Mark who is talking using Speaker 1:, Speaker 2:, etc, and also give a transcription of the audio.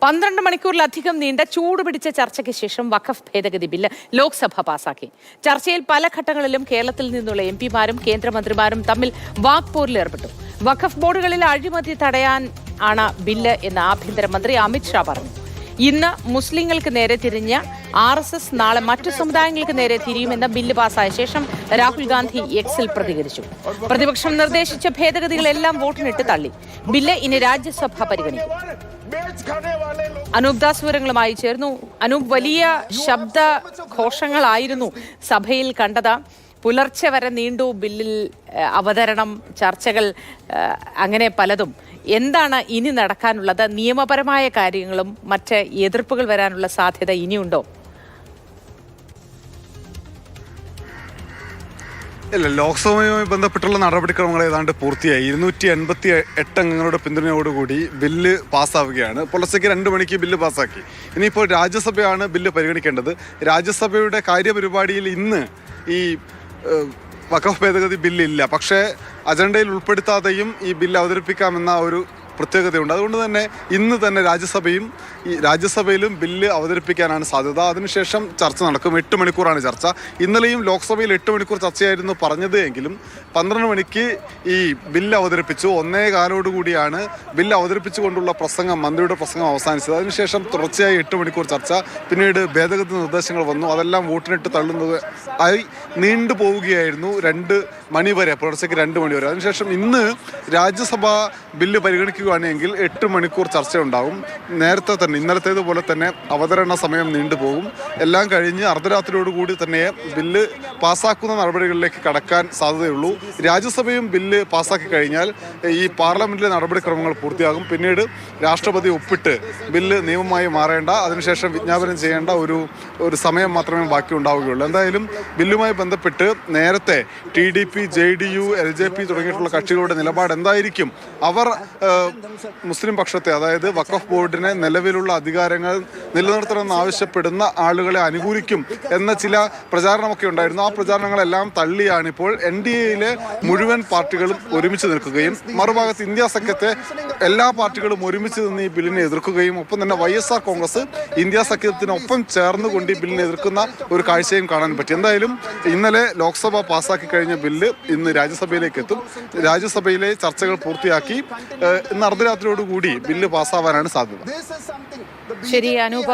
Speaker 1: 12 മണിക്കൂറിലധികം നീണ്ട ചൂടുപിടിച്ച ചർച്ചയ്ക്ക് ശേഷം വഖഫ് ഭേദഗതി ബില്ല് ലോക്സഭ പാസാക്കി. ചർച്ചയിൽ പല ഘട്ടങ്ങളിലും കേരളത്തിൽ നിന്നുള്ള എംപിമാരും കേന്ദ്രമന്ത്രിമാരും തമ്മിൽ വാക്പോരിലേർപ്പെട്ടു. വഖഫ് ബോർഡുകളിൽ അഴിമതി തടയാൻ ആണ് ബില്ല് എന്ന് ആഭ്യന്തരമന്ത്രി അമിത് ഷാ പറഞ്ഞു. ഇന്ന് മുസ്ലിങ്ങൾക്ക് നേരെ തിരിഞ്ഞ RSS നാളെ മറ്റു സമുദായങ്ങൾക്ക് നേരെ തിരിയുമെന്ന ബില്ല് പാസായ ശേഷം രാഹുൽ ഗാന്ധി എക്സിൽ പ്രതികരിച്ചു. പ്രതിപക്ഷം നിർദ്ദേശിച്ച ഭേദഗതികളെല്ലാം വോട്ടിനിട്ട് തള്ളി. ബില്ല് ഇനി രാജ്യസഭ പരിഗണിക്കും. അനൂപ് ദാസ് വിവരങ്ങളുമായി ചേർന്നു. അനൂപ്, വലിയ ശബ്ദഘോഷങ്ങളായിരുന്നു സഭയിൽ കണ്ടത്. പുലർച്ചെ വരെ നീണ്ടു ബില്ലിൽ അവതരണം, ചർച്ചകൾ, അങ്ങനെ പലതും. എന്താണ് ഇനി നടക്കാനുള്ളത്? നിയമപരമായ കാര്യങ്ങളും മറ്റ് എതിർപ്പുകൾ വരാനുള്ള സാധ്യത ഇനിയുണ്ടോ?
Speaker 2: ഇല്ല, ലോക്സഭയുമായി ബന്ധപ്പെട്ടുള്ള നടപടിക്രമങ്ങൾ ഏതാണ്ട് പൂർത്തിയായി. 288 അംഗങ്ങളുടെ പിന്തുണയോടുകൂടി ബില്ല് പാസ്സാവുകയാണ്. പുലർച്ചയ്ക്ക് 2 മണിക്ക് ബില്ല് പാസ്സാക്കി. ഇനിയിപ്പോൾ രാജ്യസഭയാണ് ബില്ല് പരിഗണിക്കേണ്ടത്. രാജ്യസഭയുടെ കാര്യപരിപാടിയിൽ ഇന്ന് ഈ വഖഫ് ഭേദഗതി ബില്ലില്ല. പക്ഷേ അജണ്ടയിൽ ഉൾപ്പെടുത്താതെയും ഈ ബില്ല് അവതരിപ്പിക്കാമെന്ന ഒരു പ്രത്യേകതയുണ്ട്. അതുകൊണ്ട് തന്നെ ഇന്ന് തന്നെ രാജ്യസഭയിലും ബില്ല് അവതരിപ്പിക്കാനാണ് സാധ്യത. അതിനുശേഷം ചർച്ച നടക്കും. 8 മണിക്കൂറാണ് ചർച്ച. ഇന്നലെയും ലോക്സഭയിൽ 8 മണിക്കൂർ ചർച്ചയായിരുന്നു പറഞ്ഞത് എങ്കിലും 12 മണിക്ക് ഈ ബില്ല് അവതരിപ്പിച്ചു. 1:15 കൂടിയാണ് ബില്ല് അവതരിപ്പിച്ചുകൊണ്ടുള്ള മന്ത്രിയുടെ പ്രസംഗം അവസാനിച്ചത്. അതിനുശേഷം തുടർച്ചയായി 8 മണിക്കൂർ ചർച്ച. പിന്നീട് ഭേദഗതി നിർദ്ദേശങ്ങൾ വന്നു. അതെല്ലാം വോട്ടിനിട്ട് തള്ളുന്നത് ആയി നീണ്ടു പോവുകയായിരുന്നു 2 മണി വരെ, പുലർച്ചയ്ക്ക് 2 മണി വരെ. അതിനുശേഷം ഇന്ന് രാജ്യസഭ ബില്ല് പരിഗണിക്കുകയാണെങ്കിൽ 8 മണിക്കൂർ ചർച്ച ഉണ്ടാകും. നേരത്തെ തന്നെ ഇന്നലത്തേതുപോലെ തന്നെ അവതരണ സമയം നീണ്ടുപോകും. എല്ലാം കഴിഞ്ഞ് അർദ്ധരാത്രിയോടുകൂടി തന്നെ ബില്ല് പാസ്സാക്കുന്ന നടപടികളിലേക്ക് കടക്കാൻ സാധ്യതയുള്ളൂ. രാജ്യസഭയും ബില്ല് പാസ്സാക്കി കഴിഞ്ഞാൽ ഈ പാർലമെന്റിലെ നടപടിക്രമങ്ങൾ പൂർത്തിയാകും. പിന്നീട് രാഷ്ട്രപതി ഒപ്പിട്ട് ബില്ല് നിയമമായി മാറേണ്ട, അതിനുശേഷം വിജ്ഞാപനം ചെയ്യേണ്ട ഒരു സമയം മാത്രമേ ബാക്കി ഉണ്ടാവുകയുള്ളൂ. എന്തായാലും ബില്ലുമായി ബന്ധപ്പെട്ട് നേരത്തെ TDP, JDU, LJP തുടങ്ങിയിട്ടുള്ള കക്ഷികളുടെ നിലപാട് എന്തായിരിക്കും? അവർ മുസ്ലിം പക്ഷത്തെ, അതായത് വഖഫ് ബോർഡിനെ നിലവിലുള്ള അധികാരങ്ങൾ നിലനിർത്തണമെന്ന് ആവശ്യപ്പെടുന്ന ആളുകളെ അനുകൂലിക്കും എന്ന ചില പ്രചാരണമൊക്കെ ഉണ്ടായിരുന്നു. ആ പ്രചാരണങ്ങളെല്ലാം തള്ളിയാണ് ഇപ്പോൾ NDAയിലെ മുഴുവൻ പാർട്ടികളും ഒരുമിച്ച് നിൽക്കുകയും മറുഭാഗത്ത് ഇന്ത്യ സഖ്യത്തെ എല്ലാ പാർട്ടികളും ഒരുമിച്ച് നിന്ന് ഈ ബില്ലിനെ എതിർക്കുകയും ഒപ്പം തന്നെ YSR കോൺഗ്രസ് ഇന്ത്യ സഖ്യത്തിനൊപ്പം ചേർന്നുകൊണ്ട് ഈ ബില്ലിനെ എതിർക്കുന്ന ഒരു കാഴ്ചയും കാണാൻ പറ്റി. എന്തായാലും ഇന്നലെ ലോക്സഭ പാസ്സാക്കി കഴിഞ്ഞ ബില്ല് ഇന്ന് രാജ്യസഭയിലേക്ക് എത്തും. രാജ്യസഭയിലെ ചർച്ചകൾ പൂർത്തിയാക്കി ഇന്ന് അർദ്ധരാത്രിയോടുകൂടി ബില്ല് പാസ്സാവാനാണ് സാധ്യത.
Speaker 1: ശരി അനൂപ.